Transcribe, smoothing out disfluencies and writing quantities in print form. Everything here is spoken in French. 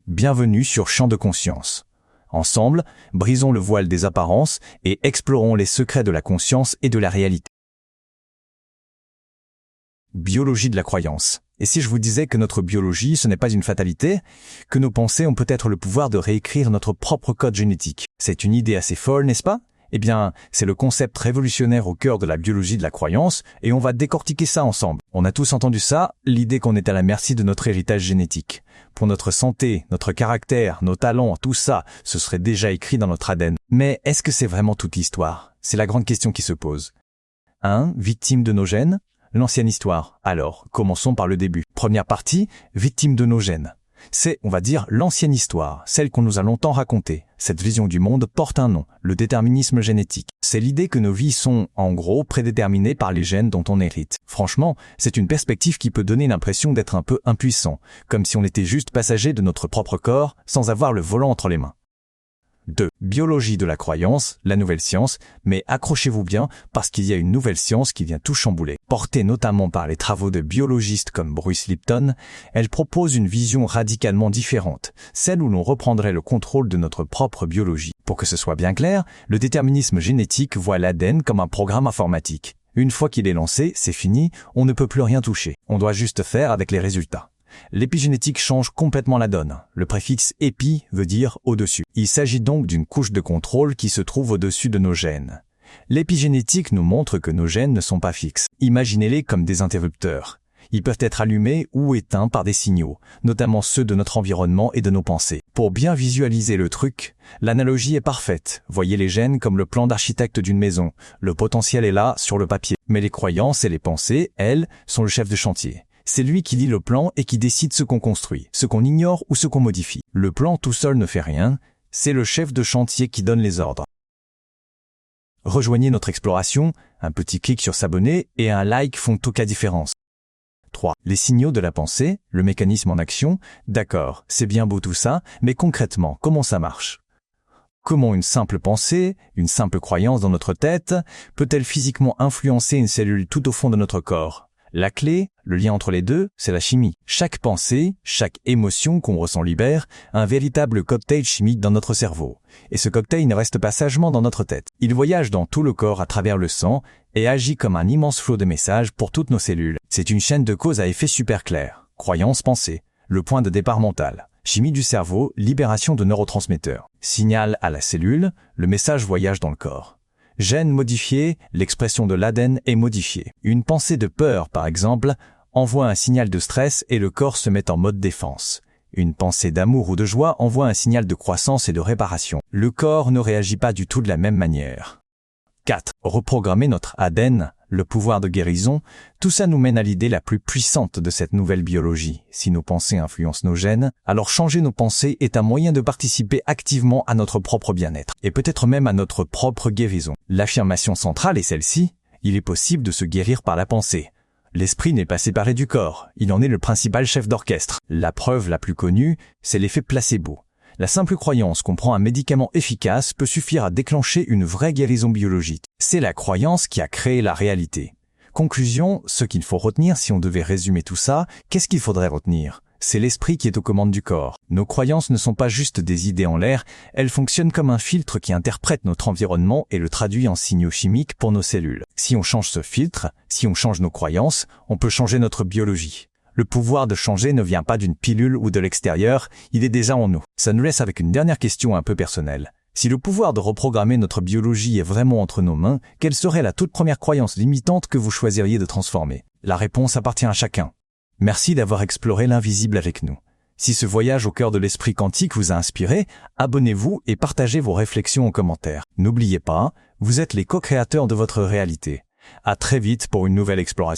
Bienvenue sur Champ de Conscience. Ensemble, brisons le voile des apparences et explorons les secrets de la conscience et de la réalité. Biologie de la croyance. Et si je vous disais que notre biologie, ce n'est pas une fatalité, que nos pensées ont peut-être le pouvoir de réécrire notre propre code génétique? C'est une idée assez folle, n'est-ce pas? Eh bien, c'est le concept révolutionnaire au cœur de la biologie de la croyance, et on va décortiquer ça ensemble. On a tous entendu ça, l'idée qu'on est à la merci de notre héritage génétique. Pour notre santé, notre caractère, nos talents, tout ça, ce serait déjà écrit dans notre ADN. Mais est-ce que c'est vraiment toute l'histoire? C'est la grande question qui se pose. 1. Victime de nos gènes? L'ancienne histoire. Alors, commençons par le début. Première partie, victime de nos gènes. C'est, on va dire, l'ancienne histoire, celle qu'on nous a longtemps racontée. Cette vision du monde porte un nom, le déterminisme génétique. C'est l'idée que nos vies sont, en gros, prédéterminées par les gènes dont on hérite. Franchement, c'est une perspective qui peut donner l'impression d'être un peu impuissant, comme si on était juste passager de notre propre corps, sans avoir le volant entre les mains. 2. Biologie de la croyance, la nouvelle science, mais accrochez-vous bien parce qu'il y a une nouvelle science qui vient tout chambouler. Portée notamment par les travaux de biologistes comme Bruce Lipton, elle propose une vision radicalement différente, celle où l'on reprendrait le contrôle de notre propre biologie. Pour que ce soit bien clair, le déterminisme génétique voit l'ADN comme un programme informatique. Une fois qu'il est lancé, c'est fini, on ne peut plus rien toucher. On doit juste faire avec les résultats. L'épigénétique change complètement la donne. Le préfixe « épi » veut dire « au-dessus ». Il s'agit donc d'une couche de contrôle qui se trouve au-dessus de nos gènes. L'épigénétique nous montre que nos gènes ne sont pas fixes. Imaginez-les comme des interrupteurs. Ils peuvent être allumés ou éteints par des signaux, notamment ceux de notre environnement et de nos pensées. Pour bien visualiser le truc, l'analogie est parfaite. Voyez les gènes comme le plan d'architecte d'une maison. Le potentiel est là, sur le papier. Mais les croyances et les pensées, elles, sont le chef de chantier. C'est lui qui lit le plan et qui décide ce qu'on construit, ce qu'on ignore ou ce qu'on modifie. Le plan tout seul ne fait rien, c'est le chef de chantier qui donne les ordres. Rejoignez notre exploration, un petit clic sur s'abonner et un like font toute la différence. 3. Les signaux de la pensée, le mécanisme en action. D'accord, c'est bien beau tout ça, mais concrètement, comment ça marche? Comment une simple pensée, une simple croyance dans notre tête, peut-elle physiquement influencer une cellule tout au fond de notre corps? La clé, le lien entre les deux, c'est la chimie. Chaque pensée, chaque émotion qu'on ressent libère un véritable cocktail chimique dans notre cerveau. Et ce cocktail ne reste pas sagement dans notre tête. Il voyage dans tout le corps à travers le sang et agit comme un immense flot de messages pour toutes nos cellules. C'est une chaîne de cause à effet super clair. Croyance, pensée, le point de départ mental. Chimie du cerveau, libération de neurotransmetteurs. Signal à la cellule, le message voyage dans le corps. Gène modifié, l'expression de l'ADN est modifiée. Une pensée de peur, par exemple, envoie un signal de stress et le corps se met en mode défense. Une pensée d'amour ou de joie envoie un signal de croissance et de réparation. Le corps ne réagit pas du tout de la même manière. 4. Reprogrammer notre ADN, le pouvoir de guérison, tout ça nous mène à l'idée la plus puissante de cette nouvelle biologie. Si nos pensées influencent nos gènes, alors changer nos pensées est un moyen de participer activement à notre propre bien-être, et peut-être même à notre propre guérison. L'affirmation centrale est celle-ci, il est possible de se guérir par la pensée. L'esprit n'est pas séparé du corps, il en est le principal chef d'orchestre. La preuve la plus connue, c'est l'effet placebo. La simple croyance qu'on prend un médicament efficace peut suffire à déclencher une vraie guérison biologique. C'est la croyance qui a créé la réalité. Conclusion, ce qu'il faut retenir si on devait résumer tout ça, qu'est-ce qu'il faudrait retenir? C'est l'esprit qui est aux commandes du corps. Nos croyances ne sont pas juste des idées en l'air, elles fonctionnent comme un filtre qui interprète notre environnement et le traduit en signaux chimiques pour nos cellules. Si on change ce filtre, si on change nos croyances, on peut changer notre biologie. Le pouvoir de changer ne vient pas d'une pilule ou de l'extérieur, il est déjà en nous. Ça nous laisse avec une dernière question un peu personnelle. Si le pouvoir de reprogrammer notre biologie est vraiment entre nos mains, quelle serait la toute première croyance limitante que vous choisiriez de transformer? La réponse appartient à chacun. Merci d'avoir exploré l'invisible avec nous. Si ce voyage au cœur de l'esprit quantique vous a inspiré, abonnez-vous et partagez vos réflexions en commentaire. N'oubliez pas, vous êtes les co-créateurs de votre réalité. À très vite pour une nouvelle exploration.